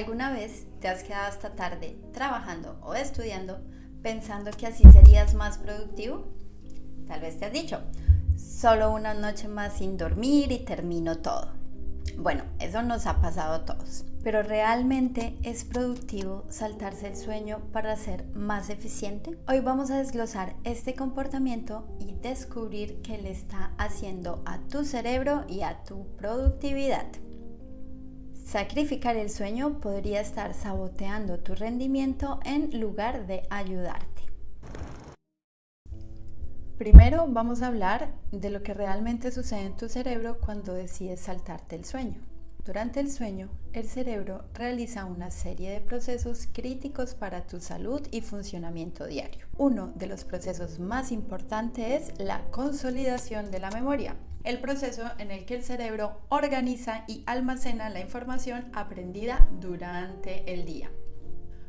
¿Alguna vez te has quedado hasta tarde trabajando o estudiando pensando que así serías más productivo? Tal vez te has dicho, solo una noche más sin dormir y termino todo. Bueno, eso nos ha pasado a todos, pero ¿realmente es productivo saltarse el sueño para ser más eficiente? Hoy vamos a desglosar este comportamiento y descubrir qué le está haciendo a tu cerebro y a tu productividad. Sacrificar el sueño podría estar saboteando tu rendimiento en lugar de ayudarte. Primero vamos a hablar de lo que realmente sucede en tu cerebro cuando decides saltarte el sueño. Durante el sueño, el cerebro realiza una serie de procesos críticos para tu salud y funcionamiento diario. Uno de los procesos más importantes es la consolidación de la memoria, el proceso en el que el cerebro organiza y almacena la información aprendida durante el día.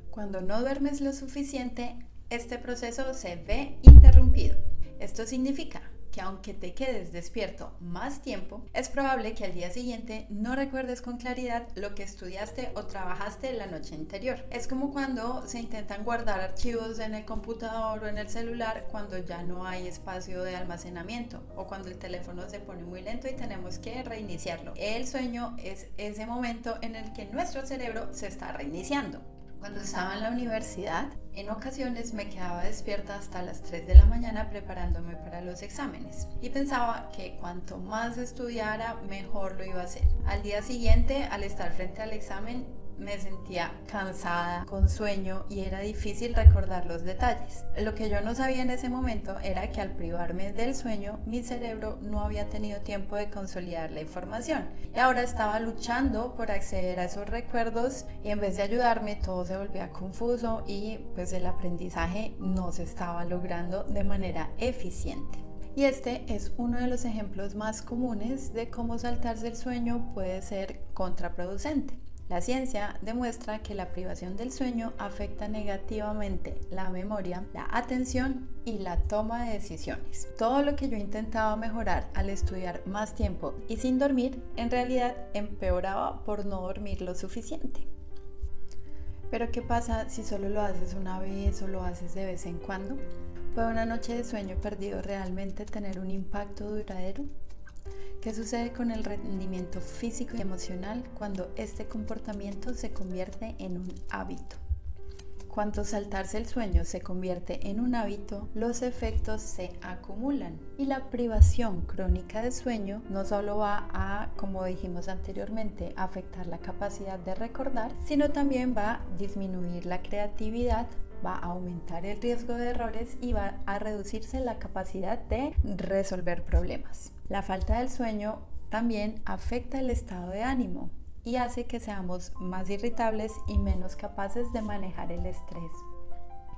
Cuando no duermes lo suficiente, este proceso se ve interrumpido. Esto significa que aunque te quedes despierto más tiempo, es probable que al día siguiente no recuerdes con claridad lo que estudiaste o trabajaste la noche anterior. Es como cuando se intentan guardar archivos en el computador o en el celular cuando ya no hay espacio de almacenamiento o cuando el teléfono se pone muy lento y tenemos que reiniciarlo. El sueño es ese momento en el que nuestro cerebro se está reiniciando. Cuando estaba en la universidad, en ocasiones me quedaba despierta hasta las 3 de la mañana preparándome para los exámenes y pensaba que cuanto más estudiara, mejor lo iba a hacer. Al día siguiente, al estar frente al examen, me sentía cansada, con sueño y era difícil recordar los detalles. Lo que yo no sabía en ese momento era que al privarme del sueño, mi cerebro no había tenido tiempo de consolidar la información y ahora estaba luchando por acceder a esos recuerdos y en vez de ayudarme todo se volvía confuso y pues el aprendizaje no se estaba logrando de manera eficiente. Y este es uno de los ejemplos más comunes de cómo saltarse el sueño puede ser contraproducente. La ciencia demuestra que la privación del sueño afecta negativamente la memoria, la atención y la toma de decisiones. Todo lo que yo intentaba mejorar al estudiar más tiempo y sin dormir, en realidad empeoraba por no dormir lo suficiente. Pero ¿qué pasa si solo lo haces una vez o lo haces de vez en cuando? ¿Puede una noche de sueño perdido realmente tener un impacto duradero? ¿Qué sucede con el rendimiento físico y emocional cuando este comportamiento se convierte en un hábito? Cuando saltarse el sueño se convierte en un hábito, los efectos se acumulan y la privación crónica de sueño no solo va a, como dijimos anteriormente, afectar la capacidad de recordar, sino también va a disminuir la creatividad, va a aumentar el riesgo de errores y va a reducirse la capacidad de resolver problemas. La falta del sueño también afecta el estado de ánimo y hace que seamos más irritables y menos capaces de manejar el estrés.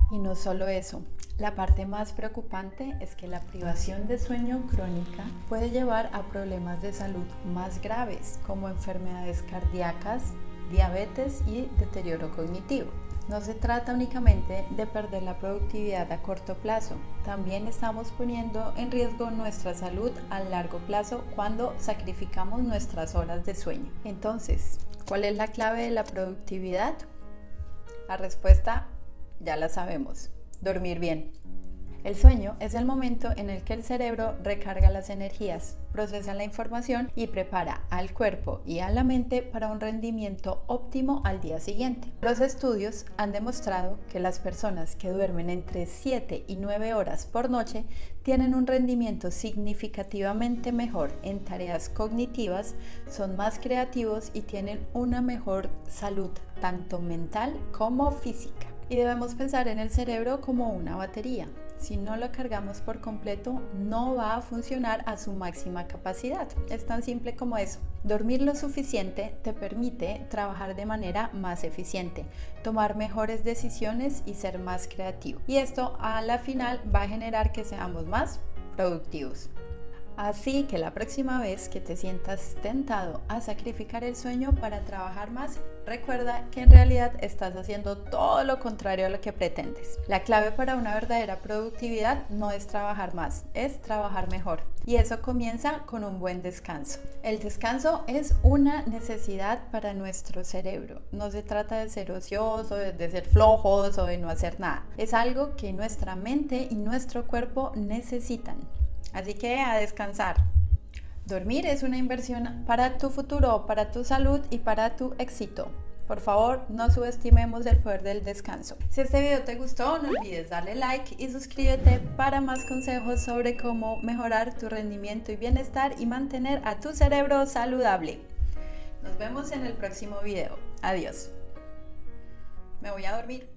Y no solo eso, la parte más preocupante es que la privación de sueño crónica puede llevar a problemas de salud más graves como enfermedades cardíacas, diabetes y deterioro cognitivo. No se trata únicamente de perder la productividad a corto plazo, también estamos poniendo en riesgo nuestra salud a largo plazo cuando sacrificamos nuestras horas de sueño. Entonces, ¿cuál es la clave de la productividad? La respuesta ya la sabemos: dormir bien. El sueño es el momento en el que el cerebro recarga las energías, procesa la información y prepara al cuerpo y a la mente para un rendimiento óptimo al día siguiente. Los estudios han demostrado que las personas que duermen entre 7 y 9 horas por noche tienen un rendimiento significativamente mejor en tareas cognitivas, son más creativos y tienen una mejor salud, tanto mental como física. Y debemos pensar en el cerebro como una batería. Si no lo cargamos por completo, no va a funcionar a su máxima capacidad. Es tan simple como eso. Dormir lo suficiente te permite trabajar de manera más eficiente, tomar mejores decisiones y ser más creativo. Y esto a la final va a generar que seamos más productivos. Así que la próxima vez que te sientas tentado a sacrificar el sueño para trabajar más, recuerda que en realidad estás haciendo todo lo contrario a lo que pretendes. La clave para una verdadera productividad no es trabajar más, es trabajar mejor. Y eso comienza con un buen descanso. El descanso es una necesidad para nuestro cerebro. No se trata de ser ocioso, de ser flojos o de no hacer nada. Es algo que nuestra mente y nuestro cuerpo necesitan. Así que a descansar. Dormir es una inversión para tu futuro, para tu salud y para tu éxito. Por favor, no subestimemos el poder del descanso. Si este video te gustó, no olvides darle like y suscríbete para más consejos sobre cómo mejorar tu rendimiento y bienestar y mantener a tu cerebro saludable. Nos vemos en el próximo video. Adiós. Me voy a dormir.